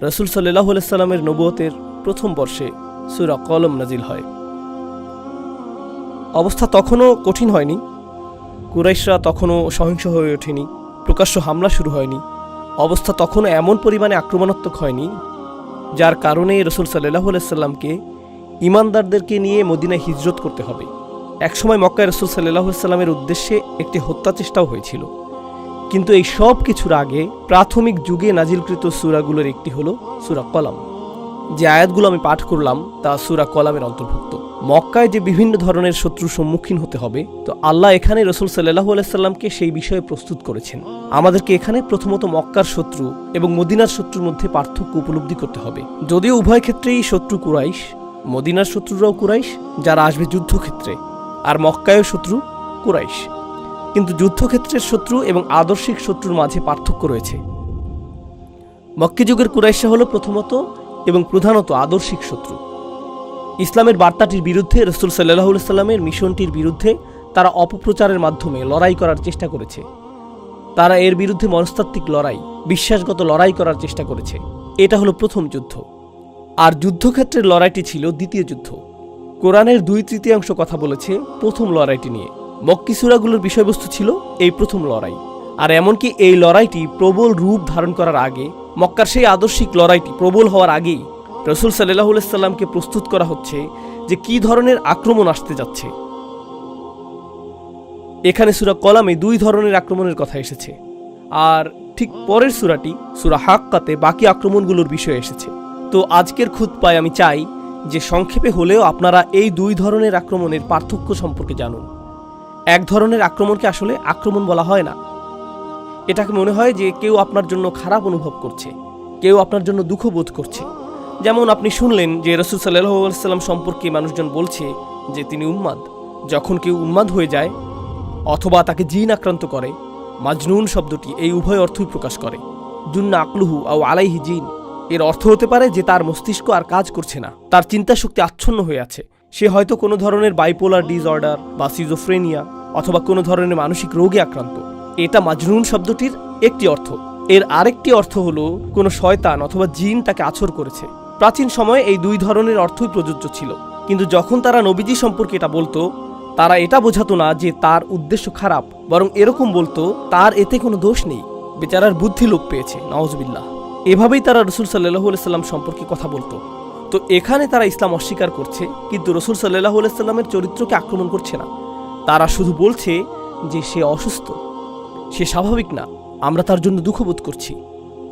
রাসূল সাল্লাল্লাহু আলাইহি সাল্লামের নবুয়তের প্রথম বর্ষে সূরা কলম নাজিল হয়। অবস্থা তখনও কঠিন হয়নি, কুরাইশরা তখনও সহিংস হয়ে ওঠেনি, প্রকাশ্য হামলা শুরু হয়নি, অবস্থা তখনও এমন পরিমাণে আক্রমণাত্মক হয়নি যার কারণে রাসূল সাল্লাল্লাহু আলাইহি সাল্লামকে ঈমানদারদেরকে নিয়ে মদিনায় হিজরত করতে হবে। একসময় মক্কায় রাসূল সাল্লাল্লাহু আলাইহি সাল্লামের উদ্দেশ্যে একটি হত্যা চেষ্টাও হয়েছিল। কিন্তু এই সব কিছুর আগে প্রাথমিক যুগে নাজিলকৃত সূরাগুলোর একটি হলো সূরা কলম। যে আয়াতগুলো আমি পাঠ করলাম তা সূরা কলমের অন্তর্ভুক্ত। মক্কায় যে বিভিন্ন ধরনের শত্রুর সম্মুখীন হতে হবে, তো আল্লাহ এখানে রাসূল সাল্লাল্লাহু আলাইহি সাল্লামকে সেই বিষয়ে প্রস্তুত করেছেন। আমাদেরকে এখানে প্রথমত মক্কার শত্রু এবং মদিনার শত্রুর মধ্যে পার্থক্য উপলব্ধি করতে হবে। যদিও উভয় ক্ষেত্রেই শত্রু কুরাইশ, মদিনার শত্রুরাও কুরাইশ যারা আসবে যুদ্ধক্ষেত্রে, আর মক্কায়ও শত্রু কুরাইশ, কিন্তু যুদ্ধক্ষেত্রের শত্রু এবং আদর্শিক শত্রুর মাঝে পার্থক্য রয়েছে। মক্কি যুগের কুরাইশরা হলো প্রথমত এবং প্রধানত আদর্শিক শত্রু। ইসলামের বার্তাটির বিরুদ্ধে রাসূল সাল্লাল্লাহু আলাইহি সাল্লামের মিশনটির বিরুদ্ধে তারা অপপ্রচারের মাধ্যমে লড়াই করার চেষ্টা করেছে। তারা এর বিরুদ্ধে মনস্তাত্ত্বিক লড়াই, বিশ্বাসগত লড়াই করার চেষ্টা করেছে। এটা হলো প্রথম যুদ্ধ। আর যুদ্ধক্ষেত্রের লড়াইটি ছিল দ্বিতীয় যুদ্ধ। কোরআনের 2/3 কথা বলেছে প্রথম লড়াইটি নিয়ে। মক্কি সূরাগুলোর বিষয়বস্তু ছিল এই প্রথম লড়াই। আর এমনকি এই লড়াইটি প্রবল রূপ ধারণ করার আগে, মক্কার সেই আদর্শিক লড়াইটি প্রবল হওয়ার আগেই রাসূল সাল্লাল্লাহু আলাইহি সাল্লামকে প্রস্তুত করা হচ্ছে যে কী ধরনের আক্রমণ আসতে যাচ্ছে। এখানে সূরা কলামে 2 ধরনের আক্রমণের কথা এসেছে, আর ঠিক পরের সূরাটি সূরা হাক্কাতে বাকি আক্রমণগুলোর বিষয় এসেছে। তো আজকের খুতবায় আমি চাই যে সংক্ষেপে হলেও আপনারা এই 2 ধরনের আক্রমণের পার্থক্য সম্পর্কে জানুন। এক ধরনের আক্রমণকে আসলে আক্রমণ বলা হয় না। এটাকে মনে হয় যে কেউ আপনার জন্য খারাপ অনুভব করছে, কেউ আপনার জন্য দুঃখ বোধ করছে। যেমন আপনি শুনলেন যে রাসূল সাল্লাল্লাহু আলাইহি সাল্লাম সম্পর্কে মানুষজন বলছে যে তিনি উন্মাদ। যখন কেউ উন্মাদ হয়ে যায় অথবা তাকে জিন আক্রান্ত করে, মাজনুন শব্দটি এই উভয় অর্থই প্রকাশ করে। জুন্না আকলুহু আও আলাইহি জিন, এর অর্থ হতে পারে যে তার মস্তিষ্ক আর কাজ করছে না, তার চিন্তা শক্তি আচ্ছন্ন হয়ে আছে। সে হয়তো কোনো ধরনের বাইপোলার ডিসঅর্ডার বা সিজোফ্রেনিয়া অথবা কোনো ধরনের মানসিক রোগে আক্রান্ত। এটা মাজনুন শব্দটির একটি অর্থ। এর আরেকটি অর্থ হলো কোনো শয়তান অথবা জিন তাকে আছর করেছে। প্রাচীন সময়ে এই 2 ধরনের অর্থই প্রযোজ্য ছিল। কিন্তু যখন তারা নবীজি সম্পর্কে এটা বলতো, তারা এটা বোঝাতো না যে তার উদ্দেশ্য খারাপ, বরং এরকম বলতো তার এতে কোনো দোষ নেই, বেচারার বুদ্ধি লোপ পেয়েছে, নাউজুবিল্লাহ। এভাবেই তারা রাসূল সাল্লাল্লাহু আলাইহি সাল্লাম সম্পর্কে কথা বলতো। তো এখানে তারা ইসলাম অস্বীকার করছে, কিন্তু রাসূল সাল্লাল্লাহু আলাইহি সাল্লামের চরিত্রকে আক্রমণ করছে না। তারা শুধু বলছে যে সে অসুস্থ, সে স্বাভাবিক না, আমরা তার জন্য দুঃখবোধ করছি।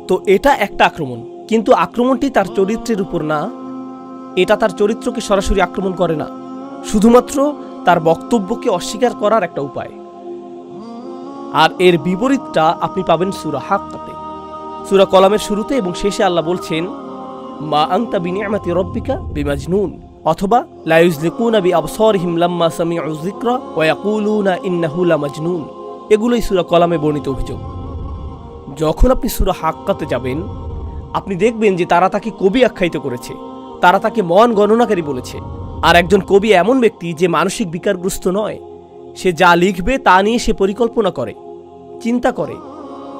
তো এটা একটা আক্রমণ, কিন্তু আক্রমণটি তার চরিত্রের উপর না। এটা তার চরিত্রকে সরাসরি আক্রমণ করে না, শুধুমাত্র তার বক্তব্যকে অস্বীকার করার একটা উপায়। আর এর বিপরীতটা আপনি পাবেন সূরা হাক্কাতে। সূরা কলামের শুরুতে এবং শেষে আল্লাহ বলছেন, মা আনতা বিনিআমাতি রাব্বিকা বিমাজনুন, অথবা লা ইউযলিকুনা বিআবসারিহিম লাম্মা সামিউ যিকরা ওয়া ইয়াকুলুনা ইন্নাহু লামাজনুন। এগুলোই সূরা কলামে বর্ণিত অভিযোগ। যখন আপনি সূরা হাক্কাতে যাবেন, আপনি দেখবেন যে তারা তাকে কবি আখ্যায়িত করেছে, তারা তাকে মন গণনাকারী বলেছে। আর একজন কবি এমন ব্যক্তি যে মানসিক বিকারগ্রস্ত নয়। সে যা লিখবে তা নিয়ে সে পরিকল্পনা করে, চিন্তা করে,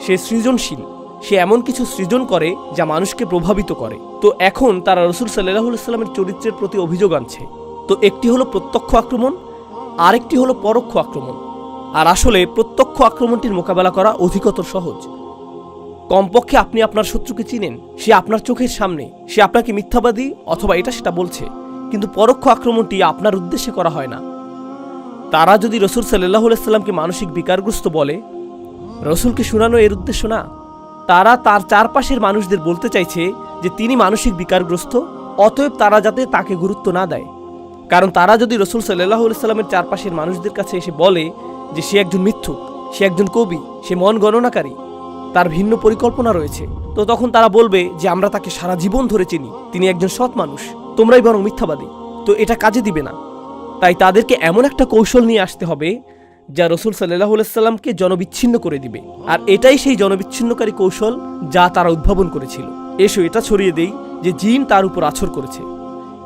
সে সৃজনশীল, সে এমন কিছু সৃজন করে যা মানুষকে প্রভাবিত করে। তো এখন তারা রাসূল সাল্লাল্লাহু আলাইহি সাল্লামের চরিত্রের প্রতি অভিযোগ আনছে। তো একটি হলো প্রত্যক্ষ আক্রমণ, আরেকটি হলো পরোক্ষ আক্রমণ। আর আসলে প্রত্যক্ষ আক্রমণটির মোকাবেলা করা অধিকতর সহজ। কমপক্ষে আপনি আপনার শত্রুকে চিনেন, সে আপনার চোখের সামনে, সে আপনাকে মিথ্যাবাদী অথবা এটা সেটা বলছে। কিন্তু পরোক্ষ আক্রমণটি আপনার উদ্দেশ্যে করা হয় না। তারা যদি রাসূল সাল্লাল্লাহু আলাইহি সাল্লামকে মানসিক বিকারগ্রস্ত বলে, রাসূলকে শোনানো এর উদ্দেশ্য না। তারা তার চারপাশের মানুষদের বলতে চাইছে যে তিনি মানসিক বিকারগ্রস্ত, অতএব তারা যাতে তাকে গুরুত্ব না দেয়। কারণ তারা যদি রাসূল সাল্লাল্লাহু আলাইহি সাল্লামের চারপাশের মানুষদের কাছে এসে বলে যে সে একজন মিথ্যুক, সে একজন কবি, সে মন গণনাকারী, তার ভিন্ন পরিকল্পনা রয়েছে, তো তখন তারা বলবে যে আমরা তাকে সারা জীবন ধরে চিনি, তিনি একজন সৎ মানুষ, তোমরাই বরং মিথ্যাবাদী। তো এটা কাজে দিবে না। তাই তাদেরকে এমন একটা কৌশল নিয়ে আসতে হবে যা রাসূল সাল্লাল্লাহু আলাইহি সাল্লামকে জনবিচ্ছিন্ন করে দিবে। আর এটাই সেই জনবিচ্ছিন্নকারী কৌশল যা তারা উদ্ভাবন করেছিল। এসো এটা ছড়িয়ে দেই যে জিন তার উপর আছর করেছে।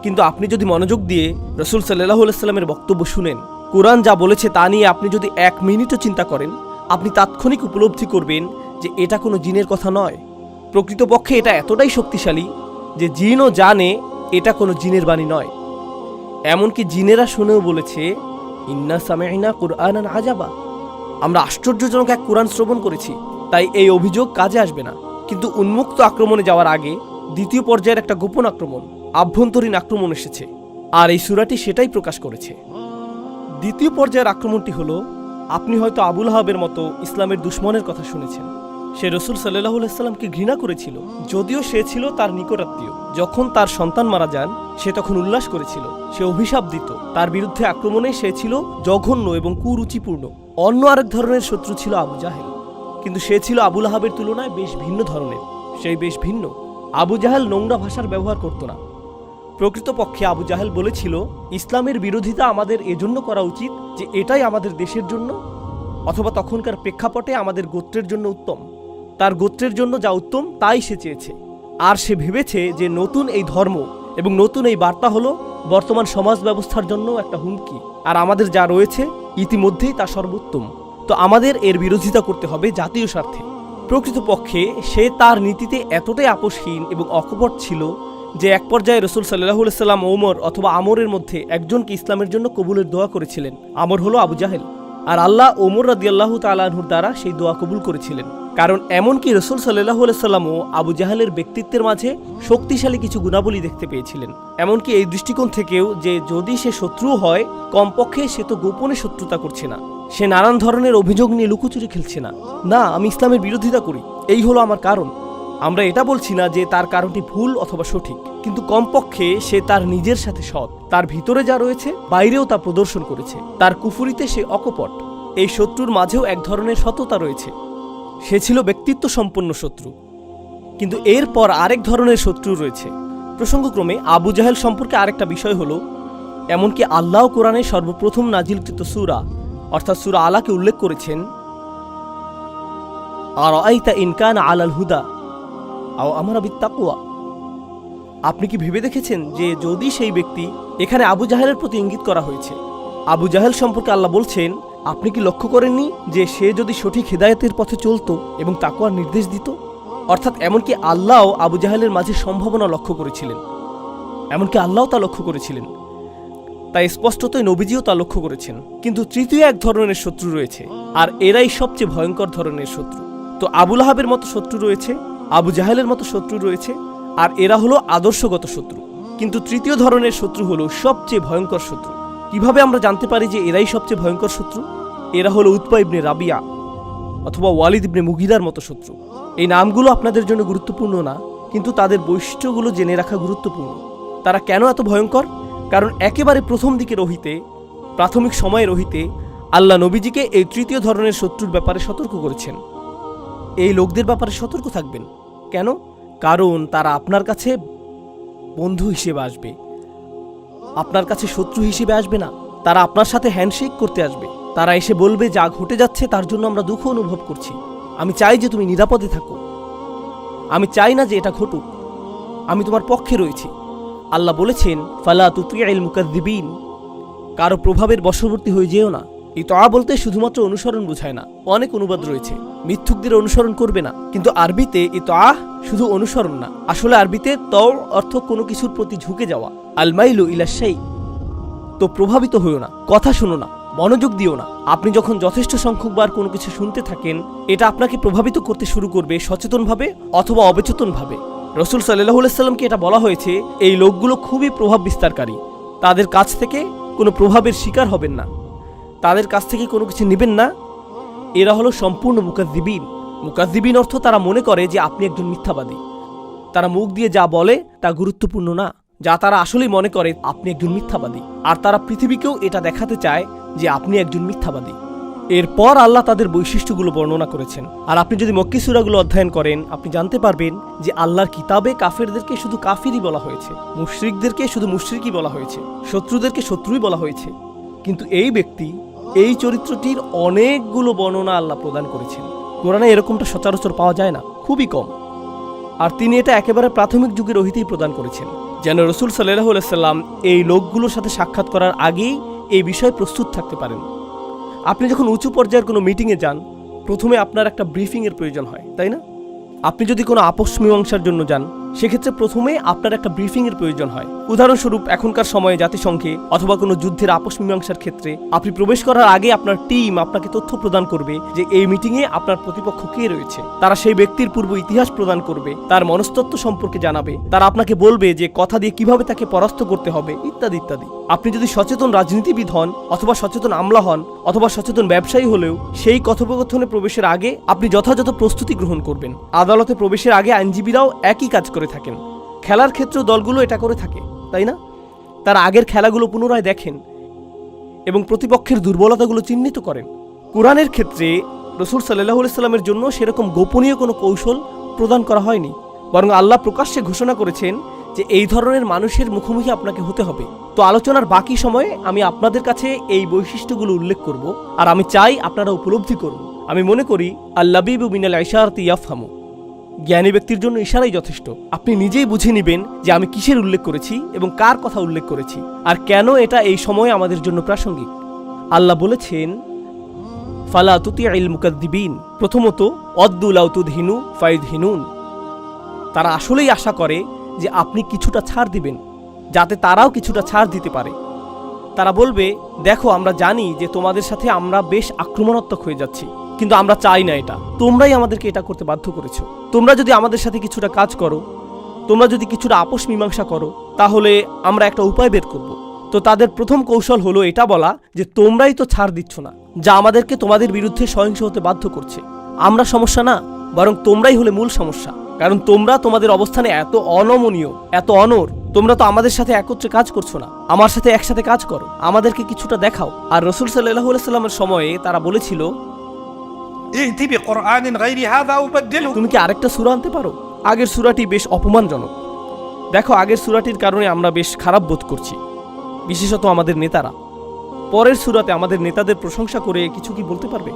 কিন্তু আপনি যদি মনোযোগ দিয়ে রাসূল সাল্লাল্লাহু আলাইহি সাল্লামের বক্তব্য শুনেন, কোরআন যা বলেছে তা নিয়ে আপনি যদি 1 মিনিটও চিন্তা করেন, আপনি তাৎক্ষণিক উপলব্ধি করবেন যে এটা কোনো জিনের কথা নয়। প্রকৃতপক্ষে এটা এতটাই শক্তিশালী যে জিনও জানে এটা কোনো জিনের বাণী নয়। এমনকি জিনেরা শুনেও বলেছে, ইন্না সামি'না কুরআনান আজাবা, আমরা আশ্চর্যজনক এক কোরআন শ্রবণ করেছি। তাই এই অভিযোগ কাজে আসবে না। কিন্তু উন্মুক্ত আক্রমণে যাওয়ার আগে দ্বিতীয় পর্যায়ের একটা গোপন আক্রমণ, আভ্যন্তরীণ আক্রমণ এসেছে, আর এই সূরাটি সেটাই প্রকাশ করেছে। দ্বিতীয় পর্যায়ের আক্রমণটি হলো, আপনি হয়তো আবু লাহাবের মতো ইসলামের দুশমনের কথা শুনেছেন। সে রাসূল সাল্লাল্লাহু আলাইহি সাল্লামকে ঘৃণা করেছিল, যদিও সে ছিল তার নিকটাত্মীয়। যখন তার সন্তান মারা যান, সে তখন উল্লাস করেছিল, সে অভিশাপ দিত। তার বিরুদ্ধে আক্রমণে সে ছিল জঘন্য এবং কুরুচিপূর্ণ। অন্য আরেক ধরনের শত্রু ছিল আবু জাহেল, কিন্তু সে ছিল আবু লাহাবের তুলনায় বেশ ভিন্ন ধরনের। সেই বেশ ভিন্ন। আবু জাহেল নোংরা ভাষার ব্যবহার করত না। প্রকৃতপক্ষে আবু জাহেল বলেছিল, ইসলামের বিরোধিতা আমাদের এজন্য করা উচিত যে এটাই আমাদের দেশের জন্য, অথবা তখনকার প্রেক্ষাপটে আমাদের গোত্রের জন্য উত্তম। তার গোত্রের জন্য যা উত্তম তাই সে চেয়েছে। আর সে ভেবেছে যে নতুন এই ধর্ম এবং নতুন এই বার্তা হলো বর্তমান সমাজ ব্যবস্থার জন্য একটা হুমকি, আর আমাদের যা রয়েছে ইতিমধ্যেই তা সর্বোত্তম। তো আমাদের এর বিরোধিতা করতে হবে জাতীয় স্বার্থে। প্রকৃতপক্ষে সে তার নীতিতে এতটাই আপোষহীন এবং অকপট ছিল যে এক পর্যায়ে রাসূল সাল্লাল্লাহু আলাইহি সাল্লাম ওমর অথবা আমরের মধ্যে একজনকে ইসলামের জন্য কবুলের দোয়া করেছিলেন। আমর হলো আবু জাহেল, আর আল্লাহ ওমর রাদিয়াল্লাহু তাআলা আনহুর দ্বারা সেই দোয়া কবুল করেছিলেন। কারণ এমনকি রাসূল সাল্লাল্লাহু আলাইহি সাল্লামও আবু জাহেলের ব্যক্তিত্বের মাঝে শক্তিশালী কিছু গুণাবলী দেখতে পেয়েছিলেন। এমনকি এই দৃষ্টিকোণ থেকেও যে যদি সে শত্রুও হয়, কমপক্ষে সে তো গোপনে শত্রুতা করছে না, সে নানান ধরনের অভিযোগ নিয়ে লুকোচুরি খেলছে না। না, আমি ইসলামের বিরোধিতা করি, এই হলো আমার কারণ। আমরা এটা বলছি না যে তার কারণটি ভুল অথবা সঠিক, কিন্তু কমপক্ষে সে তার নিজের সাথে সৎ। তার ভিতরে যা রয়েছে বাইরেও তা প্রদর্শন করেছে। তার কুফুরিতে সে অকপট। এই শত্রুর মাঝেও এক ধরনের সততা রয়েছে। সে ছিল ব্যক্তিত্ব সম্পন্ন শত্রু। কিন্তু এরপর আরেক ধরনের শত্রু রয়েছে। প্রসঙ্গক্রমে আবু জাহেল সম্পর্কে আরেকটা বিষয় হলো, এমনকি আল্লাহ কোরআনে সর্বপ্রথম নাজিলকৃত সূরা অর্থাৎ সূরা আলাকে উল্লেখ করেছেন, আরাআইতা ইন কানা আলাল হুদা আও আমারা বিত্তাকওয়া। আপনি কি ভেবে দেখেছেন যে যদি সেই ব্যক্তি, এখানে আবু জাহেলের প্রতি ইঙ্গিত করা হয়েছে। আবু জাহেল সম্পর্কে আল্লাহ বলছেন, আপনি কি লক্ষ্য করেননি যে সে যদি সঠিক হিদায়াতের পথে চলতো এবং তাকওয়ার নির্দেশ দিত? অর্থাৎ এমনকি আল্লাহও আবু জাহেলের মাঝে সম্ভাবনা লক্ষ্য করেছিলেন, এমনকি আল্লাহও তা লক্ষ্য করেছিলেন। তাই স্পষ্টতই নবীজিও তা লক্ষ্য করেছেন। কিন্তু তৃতীয় এক ধরনের শত্রু রয়েছে, আর এরাই সবচেয়ে ভয়ঙ্কর ধরনের শত্রু। তো আবু লাহাবের মতো শত্রু রয়েছে, আবু জাহেলের মতো শত্রু রয়েছে, আর এরা হলো আদর্শগত শত্রু। কিন্তু তৃতীয় ধরনের শত্রু হলো সবচেয়ে ভয়ঙ্কর শত্রু। কিভাবে আমরা জানতে পারি যে এরাই সবচেয়ে ভয়ঙ্কর শত্রু? এরা হলো উতবা ইবনে রাবিয়া অথবা ওয়ালিদ ইবনে মুগিরার মতো শত্রু। এই নামগুলো আপনাদের জন্য গুরুত্বপূর্ণ না, কিন্তু তাদের বৈশিষ্ট্যগুলো জেনে রাখা গুরুত্বপূর্ণ। তারা কেন এত ভয়ঙ্কর? কারণ একেবারে প্রথম দিকে রহিতে, প্রাথমিক সময়ে রহিতে আল্লাহ নবীজিকে এই তৃতীয় ধরনের শত্রুর ব্যাপারে সতর্ক করেছেন। এই লোকদের ব্যাপারে সতর্ক থাকবেন। কেন? কারণ তারা আপনার কাছে বন্ধু হিসেবে আসবে, আপনার কাছে শত্রু হিসেবে আসবে না। তারা আপনার সাথে হ্যান্ডশেক করতে আসবে। তারা এসে বলবে, যা ঘটে যাচ্ছে তার জন্য আমরা দুঃখ অনুভব করছি, আমি চাই যে তুমি নিরাপদে থাকো, আমি চাই না যে এটা ঘটুক, আমি তোমার পক্ষে রয়েছি। আল্লাহ বলেছেন, ফালা তুতি'ল মুকাযযিবিন, কারো প্রভাবের বশবর্তী হয়ে যেও না। ইতআ বলতে শুধুমাত্র অনুসরণ বোঝায় না, অনেক অনুবাদ রয়েছে। মিথ্যুকদের অনুসরণ করবে না, কিন্তু আরবিতে ইতআ শুধু অনুসরণ না, আসলে আরবিতে তও অর্থ কোনো কিছুর প্রতি ঝুঁকে যাওয়া, আল মাইলু ইলা শাই। তো প্রভাবিত হইও না, কথা শুনো না, মনোযোগ দিও না। আপনি যখন যথেষ্ট সংখ্যকবার কোনো কিছু শুনতে থাকেন, এটা আপনাকে প্রভাবিত করতে শুরু করবে সচেতনভাবে অথবা অবচেতনভাবে। রাসূল সাল্লাল্লাহু আলাইহি সাল্লামকে এটা বলা হয়েছে, এই লোকগুলো খুবই প্রভাব বিস্তারকারী, তাদের কাছ থেকে কোনো প্রভাবের শিকার হবেন না, তাদের কাছ থেকে কোনো কিছু নেবেন না। এরা হলো সম্পূর্ণ মুকাযযিবিন। মুকাযযিবিন অর্থ তারা মনে করে যে আপনি একজন মিথ্যাবাদী। তারা মুখ দিয়ে যা বলে তা গুরুত্বপূর্ণ না, যা তারা আসলেই মনে করে আপনি একজন মিথ্যাবাদী, আর তারা পৃথিবীকেও এটা দেখাতে চায় যে আপনি একজন মিথ্যাবাদী। এরপর আল্লাহ তাদের বৈশিষ্ট্যগুলো বর্ণনা করেছেন। আর আপনি যদি মক্কি সূরাগুলো অধ্যয়ন করেন, আপনি জানতে পারবেন যে আল্লাহর কিতাবে কাফেরদেরকে শুধু কাফিরই বলা হয়েছে, মুশরিকদেরকে শুধু মুশরিকই বলা হয়েছে, শত্রুদেরকে শত্রুই বলা হয়েছে। কিন্তু এই ব্যক্তি, এই চরিত্রটির অনেকগুলো বর্ণনা আল্লাহ প্রদান করেছেন। কোরআনে এরকমটা সচরাচর পাওয়া যায় না, খুবই কম। আর তিনি এটা একেবারে প্রাথমিক যুগের রহিতেই প্রদান করেছেন, যেন রাসূল সাল্লাল্লাহু আলাইহি সাল্লাম এই লোকগুলোর সাথে সাক্ষাৎ করার আগেই এই বিষয়ে প্রস্তুত থাকতে পারেন। আপনি যখন উঁচু পর্যায়ের কোনো মিটিংয়ে যান, প্রথমে আপনার একটা ব্রিফিংয়ের প্রয়োজন হয়, তাই না? আপনি যদি কোনো আপোষ মীমাংসার জন্য যান, সেক্ষেত্রে প্রথমে আপনার একটা ব্রিফিংয়ের প্রয়োজন হয়। উদাহরণস্বরূপ এখনকার সময়ে জাতিসংঘে অথবা কোনো যুদ্ধের আপোষ মীমাংসার ক্ষেত্রে আপনি প্রবেশ করার আগে আপনার টিম আপনাকে তথ্য প্রদান করবে যে এই মিটিংয়ে আপনার প্রতিপক্ষ কে রয়েছে। তারা সেই ব্যক্তির পূর্ব ইতিহাস প্রদান করবে, তার মনস্তত্ত্ব সম্পর্কে জানাবে, তারা আপনাকে বলবে যে কথা দিয়ে কিভাবে তাকে পরাস্ত করতে হবে, ইত্যাদি ইত্যাদি। আপনি যদি সচেতন রাজনীতিবিদ হন অথবা সচেতন আমলা হন অথবা সচেতন ব্যবসায়ী হলেও সেই কথোপকথনে প্রবেশের আগে আপনি যথাযথ প্রস্তুতি গ্রহণ করবেন। আদালতে প্রবেশের আগে আইনজীবীরাও একই কাজ করে থাকেন। খেলার ক্ষেত্রেও দলগুলো এটা করে থাকে, তাই না? তারা আগের খেলাগুলো পুনরায় দেখেন এবং প্রতিপক্ষের দুর্বলতাগুলো চিহ্নিত করেন। কোরআনের ক্ষেত্রে রাসূল সাল্লাল্লাহু আলাইহি সাল্লামের জন্য সেরকম গোপনীয় কোনো কৌশল প্রদান করা হয়নি, বরং আল্লাহ প্রকাশ্যে ঘোষণা করেছেন যে এই ধরনের মানুষের মুখোমুখি আপনাকে হতে হবে। তো আলোচনার বাকি সময়ে আমি আপনাদের কাছে এই বৈশিষ্ট্যগুলো উল্লেখ করব, আর আমি চাই আপনারা উপলব্ধি করুন। আমি মনে করি আল্লাবিবু মিনাল ইশারাতি ইয়াফহামু, জ্ঞানী ব্যক্তির জন্য ইশারাই যথেষ্ট। আপনি নিজেই বুঝে নেবেন যে আমি কিসের উল্লেখ করেছি এবং কার কথা উল্লেখ করেছি আর কেন এটা এই সময়ে আমাদের জন্য প্রাসঙ্গিক। আল্লাহ বলেছেন, ফালা তুতিইল মুকাদ্দিবিন, প্রথমত অদ্দু লাউ তুদহিনু ফায়ুদহিনুন, তারা আসলেই আশা করে যে আপনি কিছুটা ছাড় দিবেন যাতে তারাও কিছুটা ছাড় দিতে পারে। তারা বলবে, দেখো আমরা জানি যে তোমাদের সাথে আমরা বেশ আক্রমণাত্মক হয়ে যাচ্ছি, কিন্তু আমরা চাই না এটা, তোমরাই আমাদেরকে এটা করতে বাধ্য করেছো। তোমরা যদি আমাদের সাথে কিছুটা কাজ করো, তোমরা যদি কিছুটা আপোষ মীমাংসা করো, তাহলে আমরা একটা উপায় বের করব। তো তাদের প্রথম কৌশল হলো এটা বলা যে তোমরাই তো ছাড় দিচ্ছ না, যা আমাদেরকে তোমাদের বিরুদ্ধে সহিংস হতে বাধ্য করছে। আমরা সমস্যা না, বরং তোমরাই হলে মূল সমস্যা, কারণ তোমরা তোমাদের অবস্থানে এত অনমনীয়, এত অনড়। তোমরা তো আমাদের সাথে একত্রে কাজ করছো না, আমার সাথে একসাথে কাজ করো, আমাদেরকে কিছুটা দেখাও। আর রাসূল সাল্লাল্লাহু আলাইহি সাল্লামের সময়ে তারা বলেছিল, তুমি কি আরেকটা সূরা আনতে পারো? আগের সূরাটি বেশ অপমানজনক। দেখো, আগের সূরাটির কারণে আমরা বেশ খারাপ বোধ করছি, বিশেষত আমাদের নেতারা। পরের সূরাতে আমাদের নেতাদের প্রশংসা করে কিছু কি বলতে পারবে?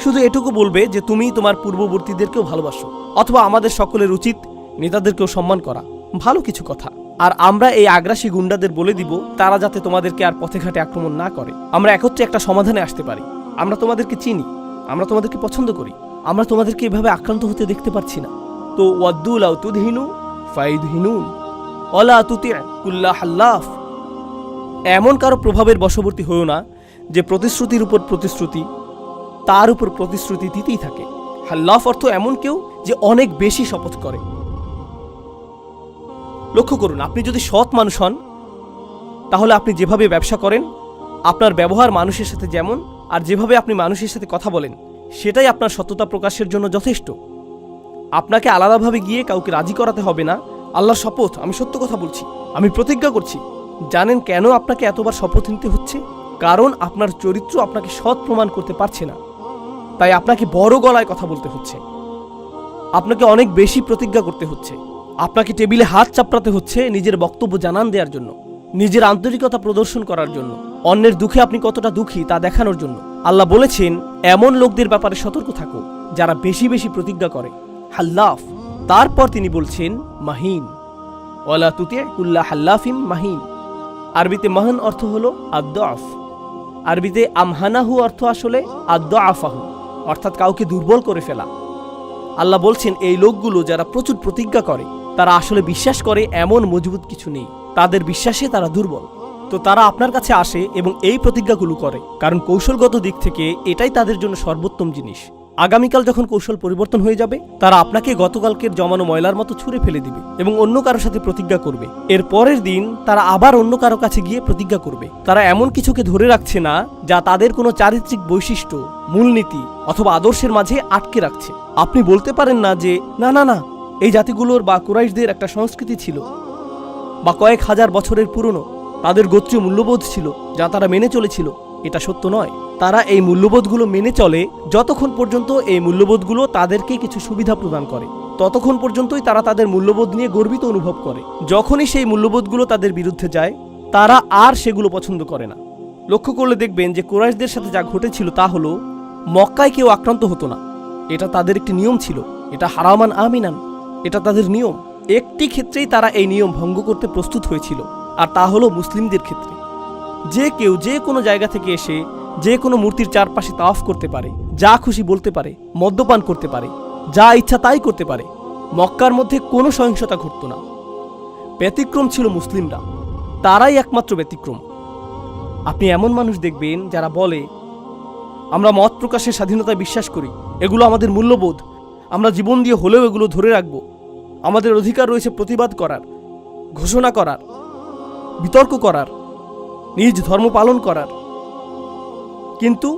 শুধু এটুকু বলবে যে তুমি তোমার পূর্ববর্তীদেরকেও ভালোবাসো, অথবা আমাদের সকলের উচিত নেতাদেরকেও সম্মান করা। ভালো কিছু কথা। আর আমরা এই আগ্রাসী গুন্ডাদের বলে দিব তারা যাতে তোমাদেরকে আর পথে ঘাটে আক্রমণ না করে। আমরা একত্রে একটা সমাধানে আসতে পারি। আমরা তোমাদেরকে চিনি, আমরা তোমাদেরকে পছন্দ করি, আমরা তোমাদেরকে এভাবে আক্রান্ত হতে দেখতে পারছি না। তো ওয়াদ্দু লাউ তুদহিনু ফায়ুদহিনুন ওয়ালা তুতি' কুল্লা হাল্লাফ, এমন কারো প্রভাবের বশবর্তী হয়েও না যে প্রতিশ্রুতির উপর প্রতিশ্রুতি, তার উপর প্রতিশ্রুতি দিতেই থাকে। হাল্লাফ অর্থ এমন কেউ যে অনেক বেশি শপথ করে। লক্ষ্য করুন, আপনি যদি সৎ মানুষ হন তাহলে আপনি যেভাবে ব্যবসা করেন, আপনার ব্যবহার মানুষের সাথে যেমন, আর যেভাবে আপনি মানুষের সাথে কথা বলেন, সেটাই আপনার সততা প্রকাশের জন্য যথেষ্ট। আপনাকে আলাদাভাবে গিয়ে কাউকে রাজি করাতে হবে না। আল্লাহর শপথ, আমি সত্য কথা বলছি, আমি প্রতিজ্ঞা করছি। জানেন কেন আপনাকে এতবার শপথ নিতে হচ্ছে? কারণ আপনার চরিত্র আপনাকে সৎ প্রমাণ করতে পারছে না, তাই আপনাকে বড় গলায় কথা বলতে হচ্ছে, আপনাকে অনেক বেশি প্রতিজ্ঞা করতে হচ্ছে, আপনাকে টেবিলে হাত চাপড়াতে হচ্ছে নিজের বক্তব্য জানান দেওয়ার জন্য, নিজের আন্তরিকতা প্রদর্শন করার জন্য, অন্যের দুঃখে আপনি কতটা দুঃখী তা দেখানোর জন্য। আল্লাহ বলেছেন, এমন লোকদের ব্যাপারে সতর্ক থাকো যারা বেশি বেশি প্রতিজ্ঞা করে, হাল্লাফ। তারপর তিনি বলছেন মাহিন, ওয়ালা তুতি' কুল্লা হাল্লাফিম মাহিন। আরবিতে মাহান অর্থ হলো আদ-দুআফ, আরবিতে আমহানাহু অর্থ আসলে আদ-দুআফাহু, অর্থাৎ কাউকে দুর্বল করে ফেলা। আল্লাহ বলছেন এই লোকগুলো যারা প্রচুর প্রতিজ্ঞা করে, তারা আসলে বিশ্বাস করে এমন মজবুত কিছু নেই, তাদের বিশ্বাসে তারা দুর্বল। তো তারা আপনার কাছে আসে এবং এই প্রতিজ্ঞাগুলো করে, কারণ কৌশলগত দিক থেকে এটাই তাদের জন্য সর্বোত্তম জিনিস। আগামীকাল যখন কৌশল পরিবর্তন হয়ে যাবে, তারা আপনাকে গতকালকের জমানো ময়লার মতো ছুঁড়ে ফেলে দিবে এবং অন্য কারোর সাথে প্রতিজ্ঞা করবে। এর পরের দিন তারা আবার অন্য কারো কাছে গিয়ে প্রতিজ্ঞা করবে। তারা এমন কিছুকে ধরে রাখছে না যা তাদের কোনো চারিত্রিক বৈশিষ্ট্য, মূলনীতি অথবা আদর্শের মাঝে আটকে রাখছে। আপনি বলতে পারেন না যে না না না, এই জাতিগুলোর বা কুরাইশদের একটা সংস্কৃতি ছিল, বা কয়েক হাজার বছরের পুরনো তাদের গোত্রীয় মূল্যবোধ ছিল যা তারা মেনে চলেছিল। এটা সত্য নয়। তারা এই মূল্যবোধগুলো মেনে চলে যতক্ষণ পর্যন্ত এই মূল্যবোধগুলো তাদেরকে কিছু সুবিধা প্রদান করে, ততক্ষণ পর্যন্তই তারা তাদের মূল্যবোধ নিয়ে গর্বিত অনুভব করে। যখনই সেই মূল্যবোধগুলো তাদের বিরুদ্ধে যায়, তারা আর সেগুলো পছন্দ করে না। লক্ষ্য করলে দেখবেন যে কুরাইশদের সাথে যা ঘটেছিল তা হলো, মক্কায় কেউ আক্রান্ত হতো না, এটা তাদের একটি নিয়ম ছিল। এটা হারামান আমিনান, এটা তাদের নিয়ম। একটি ক্ষেত্রেই তারা এই নিয়ম ভঙ্গ করতে প্রস্তুত হয়েছিল, আর তা হলো মুসলিমদের ক্ষেত্রে। যে কেউ যে কোনো জায়গা থেকে এসে যে কোনো মূর্তির চারপাশে তাওয়াফ করতে পারে, যা খুশি বলতে পারে, মদ্যপান করতে পারে, যা ইচ্ছা তাই করতে পারে। মক্কার মধ্যে কোনো সহিংসতা ঘটত না। ব্যতিক্রম ছিল মুসলিমরা, তারাই একমাত্র ব্যতিক্রম। আপনি এমন মানুষ দেখবেন যারা বলে, আমরা মত প্রকাশের স্বাধীনতায় বিশ্বাস করি, এগুলো আমাদের মূল্যবোধ, আমরা জীবন দিয়ে হলেও এগুলো ধরে রাখব, আমাদের অধিকার রয়েছে প্রতিবাদ করার, ঘোষণা করার, বিতর্ক করার, নিজ ধর্ম পালন করার। কিন্তু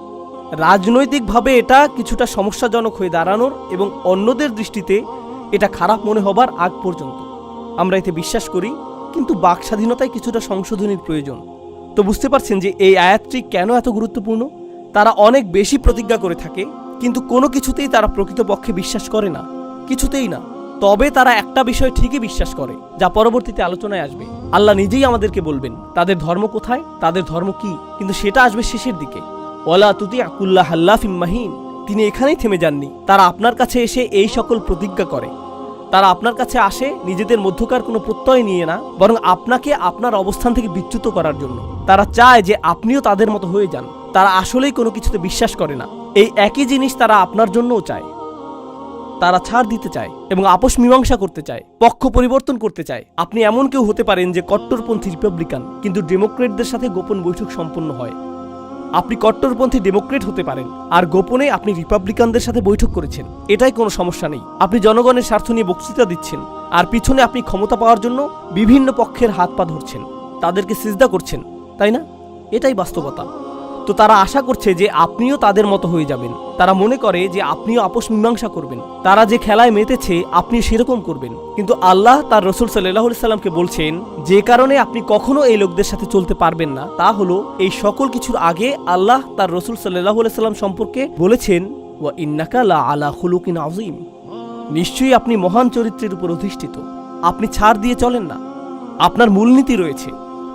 রাজনৈতিকভাবে এটা কিছুটা সমস্যাজনক হয়ে দাঁড়ানোর এবং অন্যদের দৃষ্টিতে এটা খারাপ মনে হবার আগ পর্যন্ত আমরা এতে বিশ্বাস করি। কিন্তু বাক স্বাধীনতায় কিছুটা সংশোধনীর প্রয়োজন। তো বুঝতে পারছেন যে এই আয়াতটি কেন এত গুরুত্বপূর্ণ। তারা অনেক বেশি প্রতিজ্ঞা করে থাকে, কিন্তু কোনো কিছুতেই তারা প্রকৃতপক্ষে বিশ্বাস করে না, কিছুতেই না। তবে তারা একটা বিষয় ঠিকই বিশ্বাস করে, যা পরবর্তীতে আলোচনায় আসবে। আল্লাহ নিজেই আমাদেরকে বলবেন তাদের ধর্ম কোথায়, তাদের ধর্ম কি, কিন্তু সেটা আসবে শেষের দিকে। ওয়ালা তুতি কুল্লা হাল্লাফিম মাহিন, তিনি এখানেই থেমে যাননি। তারা আপনার কাছে এসে এই সকল প্রতিজ্ঞা করে। তারা আপনার কাছে আসে নিজেদের মধ্যকার কোনো প্রত্যয় নিয়ে না, বরং আপনাকে আপনার অবস্থান থেকে বিচ্যুত করার জন্য। তারা চায় যে আপনিও তাদের মতো হয়ে যান। তারা আসলেই কোনো কিছুতে বিশ্বাস করে না। এই একই জিনিস তারা আপনার জন্যও চায়। তারা ছাড় দিতে চায় এবং আপোষ মীমাংসা করতে চায়, পক্ষ পরিবর্তন করতে চায়। আপনি এমন কেউ হতে পারেন যে কট্টরপন্থী রিপাবলিকান, কিন্তু ডেমোক্রেটদের সাথে গোপন বৈঠক সম্পন্ন হয়। আপনি কট্টরপন্থী ডেমোক্রেট হতে পারেন আর গোপনে আপনি রিপাবলিকানদের সাথে বৈঠক করেছেন, এটাই কোনো সমস্যা নেই। আপনি জনগণের স্বার্থ নিয়ে বক্তৃতা দিচ্ছেন আর পিছনে আপনি ক্ষমতা পাওয়ার জন্য বিভিন্ন পক্ষের হাত পা ধরছেন, তাদেরকে সিজদা করছেন, তাই না? এটাই বাস্তবতা। তো তারা আশা করছে যে আপনিও তাদের মতো হয়ে যাবেন। তারা মনে করে যে আপনিও আপোষ মীমাংসা করবেন, তারা যে খেলায় মেতেছে আপনি সেরকম করবেন। কিন্তু আল্লাহ তার রসুল সাল্লাল্লাহু আলাইহি সাল্লামকে বলছেন যে কারণে আপনি কখনো এই লোকদের সাথে চলতে পারবেন না, তা হলো এই সকল কিছুর আগে আল্লাহ তার রসুল সাল্লাল্লাহু আলাইহি সাল্লাম সম্পর্কে বলেছেন, ওয়া ইন্নাকা লা আলা খুলুকিন আযীম, নিশ্চয়ই আপনি মহান চরিত্রের উপর অধিষ্ঠিত। আপনি ছাড় দিয়ে চলেন না, আপনার মূলনীতি রয়েছে,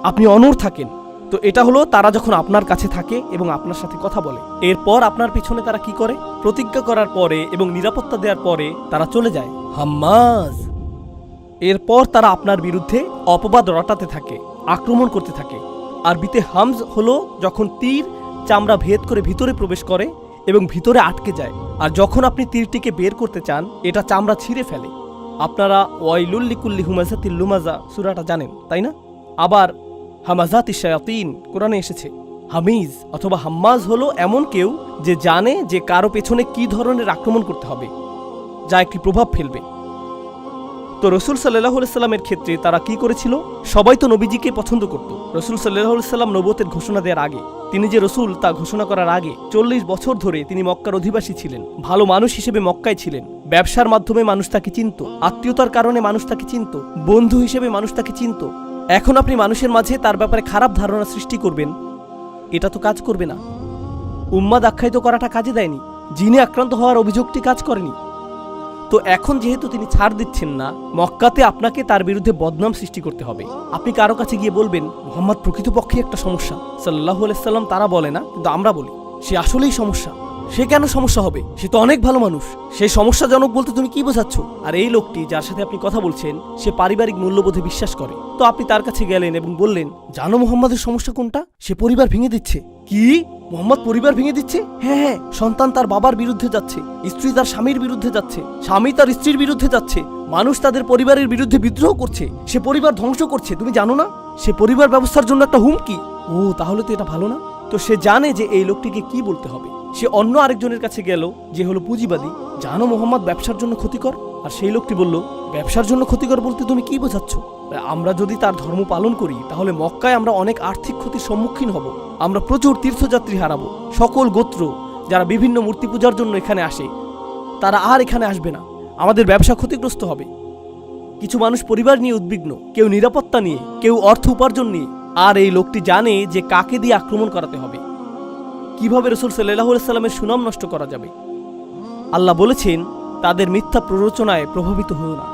আপনি অনড় থাকেন। তো এটা হলো তারা যখন আপনার কাছে থাকে এবং আপনার সাথে কথা বলে। এরপর আপনার পিছনে তারা কি করে? প্রতিজ্ঞা করার পরে এবং নিরাপত্তা দেওয়ার পরে তারা চলে যায় হাম্মাজ। এরপর তারা আপনার বিরুদ্ধে অপবাদ রটাতে থাকে, আক্রমণ করতে থাকে। আরবিতে হামজ হলো যখন তীর চামড়া ভেদ করে ভিতরে প্রবেশ করে এবং ভিতরে আটকে যায়। আর যখন আপনি তীরটিকে বের করতে চান, এটা চামড়া ছিঁড়ে ফেলে। আপনারা ওয়াইলুল লিকুল্লি হুমাযাতিল লুমাযা সূরাটা জানেন, তাই না? আবার হামাযাতিশ শায়াতিন কোরআনে এসেছে। হামিজ অথবা হাম্মাজ হলো এমন কেউ যে জানে যে কারো পেছনে কি ধরনের আক্রমণ করতে হবে, যা একটি প্রভাব ফেলবে। তো রসুল সাল্লাল্লাহু আলাইহি সাল্লামের ক্ষেত্রে তারা কি করেছিল? সবাই তো নবীজিকে পছন্দ করত। রসুল সাল্লাল্লাহু আলাইহি সাল্লাম নবুয়তের ঘোষণা দেওয়ার আগে, তিনি যে রসুল তা ঘোষণা করার আগে 40 বছর ধরে তিনি মক্কার অধিবাসী ছিলেন। ভালো মানুষ হিসেবে মক্কায় ছিলেন। ব্যবসার মাধ্যমে মানুষ তাকে চিনত, আত্মীয়তার কারণে মানুষ তাকে চিনত, বন্ধু হিসেবে মানুষ তাকে চিনত। এখন আপনি মানুষের মাঝে তার ব্যাপারে খারাপ ধারণা সৃষ্টি করবেন, এটা তো কাজ করবে না। উম্মাদ আখ্যায়িত করাটা কাজে দেয়নি, জিনে আক্রান্ত হওয়ার অভিযোগটি কাজ করেনি। তো এখন যেহেতু তিনি ছাড় দিচ্ছেন না, মক্কাতে আপনাকে তার বিরুদ্ধে বদনাম সৃষ্টি করতে হবে। আপনি কারো কাছে গিয়ে বলবেন মুহাম্মদ প্রকৃতপক্ষে একটা সমস্যা, সাল্লাল্লাহু আলাইহি সাল্লাম তারা বলে না, কিন্তু আমরা বলি সে আসলেই সমস্যা। সে কেন সমস্যা হবে? সে তো অনেক ভালো মানুষ। সে সমস্যাজনক বলতে তুমি কি বোঝাচ্ছ? আর এই লোকটি যার সাথে আপনি কথা বলছেন, সে পারিবারিক মূল্যবোধে বিশ্বাস করে। তো আপনি তার কাছে গেলেন এবং বললেন, জানো মুহাম্মাদের সমস্যা কোনটা? সে পরিবার ভেঙে দিচ্ছে। কি? মুহাম্মদ পরিবার ভেঙে দিচ্ছে? হ্যাঁ হ্যাঁ, সন্তান তার বাবার বিরুদ্ধে যাচ্ছে, স্ত্রী তার স্বামীর বিরুদ্ধে যাচ্ছে, স্বামী তার স্ত্রীর বিরুদ্ধে যাচ্ছে, মানুষ তাদের পরিবারের বিরুদ্ধে বিদ্রোহ করছে, সে পরিবার ধ্বংস করছে। তুমি জানো না সে পরিবার ব্যবস্থার জন্য একটা হুমকি? ও, তাহলে তো এটা ভালো না। তো সে জানে যে এই লোকটিকে কি বলতে হবে। সে অন্য আরেকজনের কাছে গেল যে হলো পুঁজিবাদী, জানো মোহাম্মদ ব্যবসার জন্য ক্ষতিকর। আর সেই লোকটি বলল, ব্যবসার জন্য ক্ষতিকর বলতে তুমি কি বোঝাচ্ছ? আমরা যদি তার ধর্ম পালন করি তাহলে মক্কায় আমরা অনেক আর্থিক ক্ষতির সম্মুখীন হব, আমরা প্রচুর তীর্থযাত্রী হারাবো। সকল গোত্র যারা বিভিন্ন মূর্তি পূজার জন্য এখানে আসে, তারা আর এখানে আসবে না, আমাদের ব্যবসা ক্ষতিগ্রস্ত হবে। কিছু মানুষ পরিবার নিয়ে উদ্বিগ্ন, কেউ নিরাপত্তা নিয়ে, কেউ অর্থ উপার্জন নিয়ে। আর এই লোকটি জানে যে কাকে দিয়ে আক্রমণ করাতে হবে, কিভাবে রাসূল সাল্লাল্লাহু আলাইহি সাল্লামের সুনাম নষ্ট করা যাবে। আল্লাহ বলেছেন, তাদের মিথ্যা প্ররোচনায় প্রভাবিত হও না।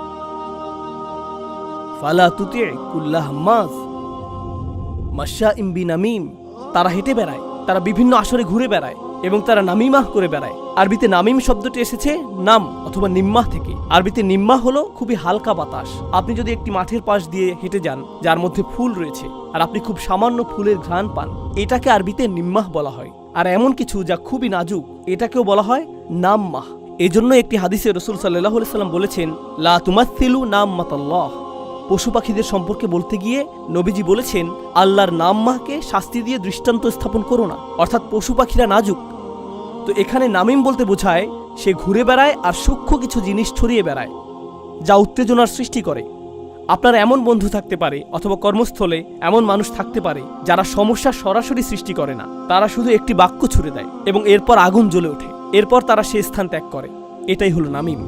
ফালা তুতি কুল্লা হাম্মাজ মাশাইম বিনামিম, তারা হেঁটে বেড়ায়, তারা বিভিন্ন আসরে ঘুরে বেড়ায় এবং তারা নামিমাহ করে বেড়ায়। আরবিতে নামিম শব্দটি এসেছে নাম অথবা নিম্মাহ থেকে। আরবিতে নিম্মাহ হলো খুবই হালকা বাতাস। আপনি যদি একটি মাঠের পাশ দিয়ে হেঁটে যান যার মধ্যে ফুল রয়েছে আর আপনি খুব সামান্য ফুলের ঘ্রাণ পান, এটাকে আরবিতে নিম্মাহ বলা হয়। আর এমন কিছু যা খুবই নাজুক, এটাকেও বলা হয় নাম্মাহ। এজন্য একটি হাদিসে রাসূল সাল্লাল্লাহু আলাইহি সাল্লাম বলেছেন, লা তুমাসসিলু নাম্মাতাল্লাহ। পশু পাখিদের সম্পর্কে বলতে গিয়ে নবীজি বলেছেন, আল্লাহর নাম্মাহকে শাস্তি দিয়ে দৃষ্টান্ত স্থাপন করো না, অর্থাৎ পশু পাখিরা নাজুক। তো এখানে নামিম বলতে বোঝায় সে ঘুরে বেড়ায় আর সূক্ষ্ম কিছু জিনিস ছড়িয়ে বেড়ায়, যা উত্তেজনার সৃষ্টি করে। আপনার এমন বন্ধু থাকতে পারে অথবা কর্মস্থলে এমন মানুষ থাকতে পারে যারা সমস্যা সরাসরি সৃষ্টি করে না, তারা শুধু একটি বাক্য ছুড়ে দেয় এবং এরপর আগুন জ্বলে ওঠে, এরপর তারা সেই স্থান ত্যাগ করে। এটাই হলো নামিম।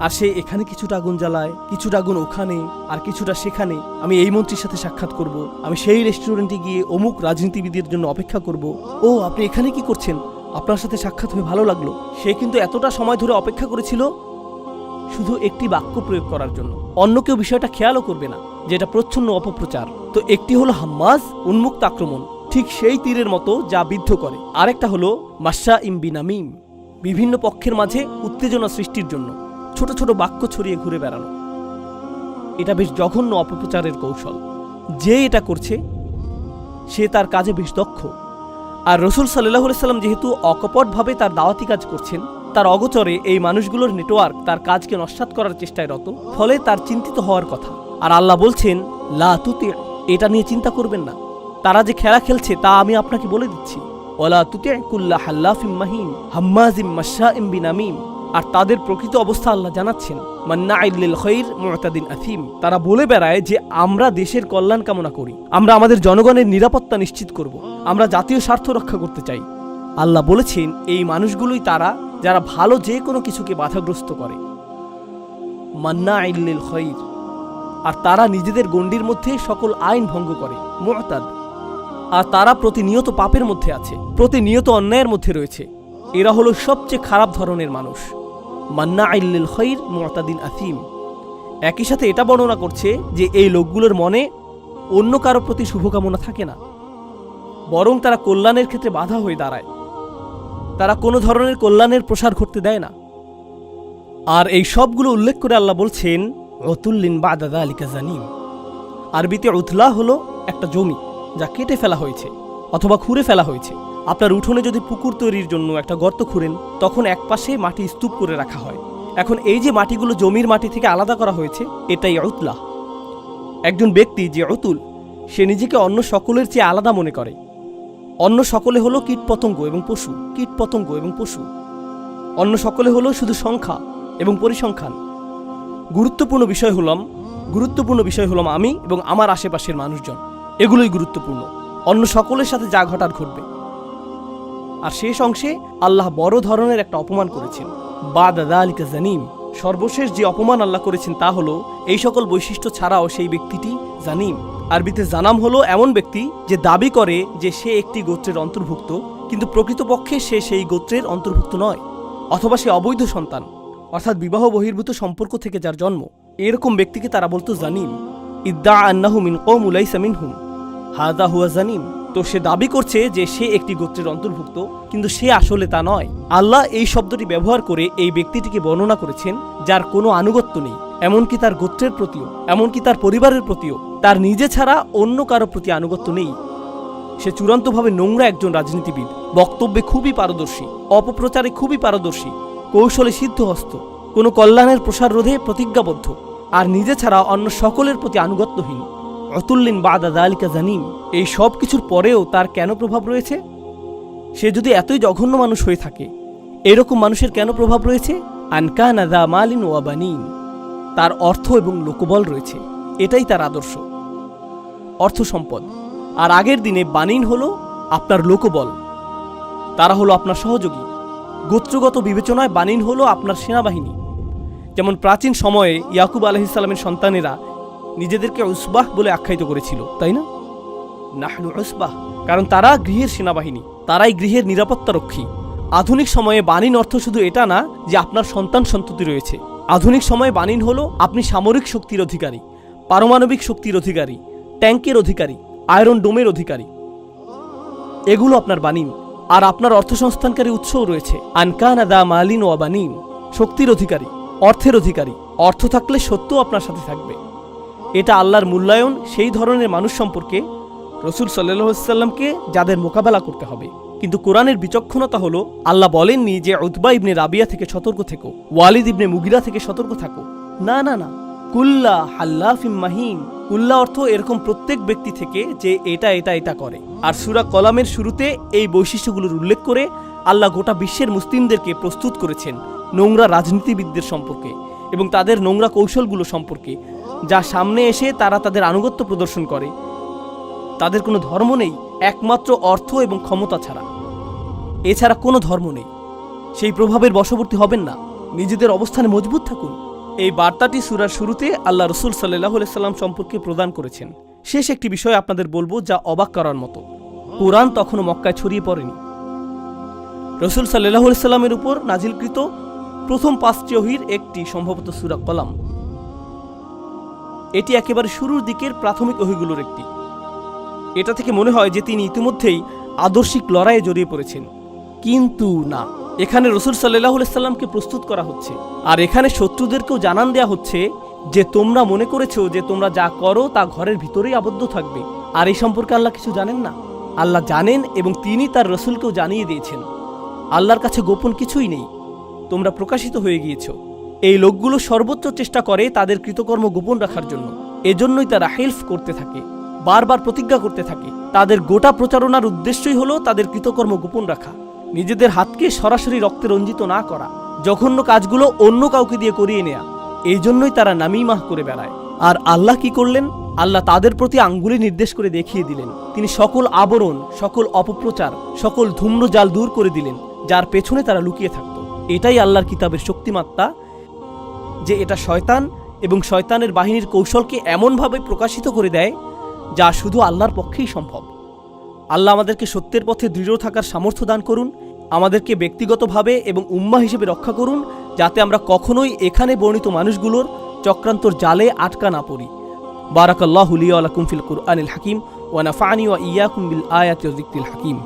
আর সে এখানে কিছুটা আগুন জ্বালায়, কিছুটা আগুন ওখানে, আর কিছুটা সেখানে। আমি এই মন্ত্রীর সাথে সাক্ষাৎ করব, আমি সেই রেস্টুরেন্টে গিয়ে অমুক রাজনীতিবিদের জন্য অপেক্ষা করব। ও, আপনি এখানে কি করছেন? আপনার সাথে সাক্ষাৎ হয়ে ভালো লাগলো। সে কিন্তু এতটা সময় ধরে অপেক্ষা করেছিল শুধু একটি বাক্য প্রয়োগ করার জন্য। অন্য কেউ বিষয়টা খেয়ালও করবে না, যেটা প্রচ্ছন্ন অপপ্রচার। তো একটি হলো হাম্মাজ, উন্মুক্ত আক্রমণ, ঠিক সেই তীরের মতো যা বিদ্ধ করে। আরেকটা হলো মাশা বিনামিম, বিভিন্ন পক্ষের মাঝে উত্তেজনা সৃষ্টির জন্য ছোট ছোট বাক্য ছড়িয়ে ঘুরে বেড়ানো। এটা বেশ জঘন্য অপপ্রচারের কৌশল। যে এটা করছে সে তার কাজে বেশ দক্ষ। আর রাসূল সাল্লাল্লাহু আলাইহি সাল্লাম যেহেতু অকপটভাবে তার দাওয়াতি কাজ করছেন, তার অগোচরে এই মানুষগুলোর নেটওয়ার্ক তার কাজকে নস্যাৎ করার চেষ্টায় রত, ফলে তার চিন্তিত হওয়ার কথা। আর আল্লাহ বলছেন, লা তুতি, এটা নিয়ে চিন্তা করবেন না। তারা যে খেলা খেলছে তা আমি আপনাকে বলে দিচ্ছি। ওয়ালা তুতি কুল্লা হাল্লাফিম মাহিন হাম্মাজিম মাশাইম বিনামিম। আর তাদের প্রকৃত অবস্থা আল্লাহ জানাচ্ছেন, মান্নাইল লিল খাইর মুতাদিন আথিম। তারা বলে বেড়ায় যে আমরা দেশের কল্যাণ কামনা করি, আমরা আমাদের জনগণের নিরাপত্তা নিশ্চিত করব, আমরা জাতীয় স্বার্থ রক্ষা করতে চাই। আল্লাহ বলেছেন, এই মানুষগুলোই তারা যারা ভালো যে কোনো কিছুকে বাধাগ্রস্ত করে। মান্নাইল লিল খাইর। আর তারা নিজেদের গণ্ডির মধ্যে সকল আইন ভঙ্গ করে, মুতাদ। আর তারা প্রতিনিয়ত পাপের মধ্যে আছে, প্রতিনিয়ত অন্যায়ের মধ্যে রয়েছে। এরা হলো সবচেয়ে খারাপ ধরনের মানুষ। মান্নাইল লিল খাইর মুতাদিন আথিম। একই সাথে এটা বর্ণনা করছে যে এই লোকগুলোর মনে অন্য কারো প্রতি শুভকামনা থাকে না, বরং তারা কল্যাণের ক্ষেত্রে বাধা হয়ে দাঁড়ায়। তারা কোনো ধরনের কল্যাণের প্রসার ঘটতে দেয় না। আর এই সবগুলো উল্লেখ করে আল্লাহ বলছেন, উতুল্লিন বাদা যালিকা জানিম। আরবিতে উতলা হলো একটা জমি যা কেটে ফেলা হয়েছে অথবা খুঁড়ে ফেলা হয়েছে। আপনার উঠোনে যদি পুকুর তৈরির জন্য একটা গর্ত খুঁড়েন, তখন একপাশে মাটি স্তূপ করে রাখা হয়। এখন এই যে মাটিগুলো জমির মাটি থেকে আলাদা করা হয়েছে, এটাই উতলা। একজন ব্যক্তি যে উতুল, সে নিজেকে অন্য সকলের চেয়ে আলাদা মনে করে। অন্য সকলে হলো কীটপতঙ্গ এবং পশু, কীটপতঙ্গ এবং পশু। অন্য সকলে হলো শুধু সংখ্যা এবং পরিসংখ্যান। গুরুত্বপূর্ণ বিষয় হলাম আমি এবং আমার আশেপাশের মানুষজন। এগুলোই গুরুত্বপূর্ণ। অন্য সকলের সাথে যা ঘটার ঘটবে। আর শেষ অংশে আল্লাহ বড় ধরনের একটা অপমান করেছেন, বাদা যালিকা জানিম। সর্বশেষ যে অপমান আল্লাহ করেছেন তা হলো এই সকল বৈশিষ্ট্য ছাড়াও সেই ব্যক্তিটি জানিম। আরবিতে জানাম হলো এমন ব্যক্তি যে দাবি করে যে সে একটি গোত্রের অন্তর্ভুক্ত, কিন্তু প্রকৃতপক্ষে সে সেই গোত্রের অন্তর্ভুক্ত নয়, অথবা সে অবৈধ সন্তান, অর্থাৎ বিবাহ বহির্ভূত সম্পর্ক থেকে যার জন্ম। এরকম ব্যক্তিকে তারা বলতো জানিম। ইদ্দা আন্নাহু মিন কওম লাইসা মিনহুম হাযা হুয়া জানিম। তো সে দাবি করছে যে সে একটি গোত্রের অন্তর্ভুক্ত, কিন্তু সে আসলে তা নয়। আল্লাহ এই শব্দটি ব্যবহার করে এই ব্যক্তিটিকে বর্ণনা করেছেন যার কোনো আনুগত্য নেই, এমনকি তার গোত্রের প্রতিও, এমনকি তার পরিবারের প্রতিও। তার নিজে ছাড়া অন্য কারো প্রতি আনুগত্য নেই। সে চূড়ান্তভাবে নোংরা একজন রাজনীতিবিদ, বক্তব্যে খুবই পারদর্শী, অপপ্রচারে খুবই পারদর্শী, কৌশলে সিদ্ধহস্ত, কোনো কল্যাণের প্রসার রোধে প্রতিজ্ঞাবদ্ধ, আর নিজে ছাড়া অন্য সকলের প্রতি আনুগত্যহীন। উতুল্লিন বাদা যালিকা জানিম। এই সব কিছুর পরেও তার কেন প্রভাব রয়েছে? সে যদি এতই জঘন্য মানুষ হয়ে থাকে, এরকম মানুষের কেন প্রভাব রয়েছে? আনকানা যা মালিন ওয়া বানিন। তার অর্থ এবং লোকবল রয়েছে, এটাই তার আদর্শ, অর্থ সম্পদ। আর আগের দিনে বানিন হলো আপনার লোকবল, তারা হলো আপনার সহযোগী। গোত্রগত বিবেচনায় বানিন হলো আপনার সেনাবাহিনী। যেমন প্রাচীন সময়ে ইয়াকুব আলাইহিস সালামের সন্তানেরা নিজেদেরকে উসবাহ বলে আখ্যায়িত করেছিল, তাই না? নাহনু উসবাহ, কারণ তারা গৃহের সেনাবাহিনী, তারাই গৃহের নিরাপত্তা রক্ষী। আধুনিক সময়ে বানিন অর্থ শুধু এটা না যে আপনার সন্তান সন্ততি রয়েছে। আধুনিক সময়ে বানিন হলো আপনি সামরিক শক্তির অধিকারী, পারমাণবিক শক্তির অধিকারী, ট্যাঙ্কের অধিকারী, আয়রন ডোমের অধিকারী। এগুলো আপনার বানিন। আর আপনার অর্থসংস্থানকারী উৎসও রয়েছে। আনকানা দা মালিন ওয়া বানিন, শক্তির অধিকারী, অর্থের অধিকারী। অর্থ থাকলে সত্য আপনার সাথে থাকবে। এটা আল্লাহর মূল্যায়ন সেই ধরনের মানুষ সম্পর্কে রাসূল সাল্লাল্লাহু আলাইহি ওয়াসাল্লামকে যাদের মোকাবেলা করতে হবে। কিন্তু কোরআনের বিচক্ষণতা হলো আল্লাহ বলেননি যে উতবা ইবনে রাবিয়া থেকে সতর্ক থেকো, ওয়ালিদ ইবনে মুগিরা থেকে সতর্ক থাকো। না না না, কুল্লা হাল্লাফিম মাহিন। কুল্লা অর্থ এরকম প্রত্যেক ব্যক্তি থেকে যে এটা এটা এটা করে। আর সূরা কলামের শুরুতে এই বৈশিষ্ট্যগুলোর উল্লেখ করে আল্লাহ গোটা বিশ্বের মুসলিমদেরকে প্রস্তুত করেছেন নোংরা রাজনীতিবিদদের সম্পর্কে এবং তাদের নোংরা কৌশলগুলো সম্পর্কে, যা সামনে এসে তারা তাদের আনুগত্য প্রদর্শন করে। তাদের কোনো ধর্ম নেই একমাত্র অর্থ এবং ক্ষমতা ছাড়া, এছাড়া কোনো ধর্ম নেই। সেই প্রভাবের বশবর্তী হবেন না, নিজেদের অবস্থানে মজবুত থাকুন। এই বার্তাটি সূরার শুরুতে আল্লাহ রসুল সাল্লাল্লাহু আলাইহি সাল্লাম সম্পর্কে প্রদান করেছেন। শেষ একটি বিষয় আপনাদের বলবো যা অবাক করার মতো। কোরআন তখনও মক্কায় ছড়িয়ে পড়েনি। রসুল সাল্লাল্লাহু আলাইহি সাল্লামের উপর নাজিলকৃত প্রথম 5টি ওহীর একটি সম্ভবত সূরা কলাম। এটি একেবারে শুরুর দিকের প্রাথমিক ওহীগুলোর একটি। এটা থেকে মনে হয় যে তিনি ইতিমধ্যেই আদর্শিক লড়াইয়ে জড়িয়ে পড়েছেন, কিন্তু না। এখানে রসুল সাল্লাল্লাহু আলাইহি সাল্লামকে প্রস্তুত করা হচ্ছে, আর এখানে শত্রুদেরকেও জানান দেয়া হচ্ছে যে তোমরা মনে করেছো যে তোমরা যা করো তা ঘরের ভিতরেই আবদ্ধ থাকবে, আর এই সম্পর্কে আল্লাহ কিছু জানেন না। আল্লাহ জানেন এবং তিনি তার রসুলকেও জানিয়ে দিয়েছেন আল্লাহর কাছে গোপন কিছুই নেই, তোমরা প্রকাশিত হয়ে গিয়েছো। এই লোকগুলো সর্বোচ্চ চেষ্টা করে তাদের কৃতকর্ম গোপন রাখার জন্য। এজন্যই তারা হেল্প করতে থাকে, বারবার প্রতিজ্ঞা করতে থাকে। তাদের গোটা প্রচারণার উদ্দেশ্যই হলো তাদের কৃতকর্ম গোপন রাখা, নিজেদের হাতকে সরাসরি রক্তে রঞ্জিত না করা, জঘন্য কাজগুলো অন্য কাউকে দিয়ে করিয়ে নেয়া। এই জন্যই তারা নামিমাহ করে বেড়ায়। আর আল্লাহ কি করলেন? আল্লাহ তাদের প্রতি আঙ্গুলি নির্দেশ করে দেখিয়ে দিলেন। তিনি সকল আবরণ, সকল অপপ্রচার, সকল ধূম্র জাল দূর করে দিলেন, যার পেছনে তারা লুকিয়ে থাকত। এটাই আল্লাহর কিতাবের শক্তিমাত্রা, যে এটা শয়তান এবং শয়তানের বাহিনীর কৌশলকে এমনভাবে প্রকাশিত করে দেয় যা শুধু আল্লাহর পক্ষেই সম্ভব। আল্লাহ আমাদেরকে সত্যের পথে দৃঢ় থাকার সামর্থ্য দান করুন, আমাদেরকে ব্যক্তিগতভাবে এবং উম্মাহ হিসেবে রক্ষা করুন, যাতে আমরা কখনোই এখানে বর্ণিত মানুষগুলোর চক্রান্তর জালে আটকা না পড়ি। বারাকাল্লাহু লি ওয়া লাকুম ফিল কুরআনিল হাকিম ওয়া নাফা'নি ওয়া ইয়্যাকুম বিল আয়াতি ওয়া যিকরিল হাকিম।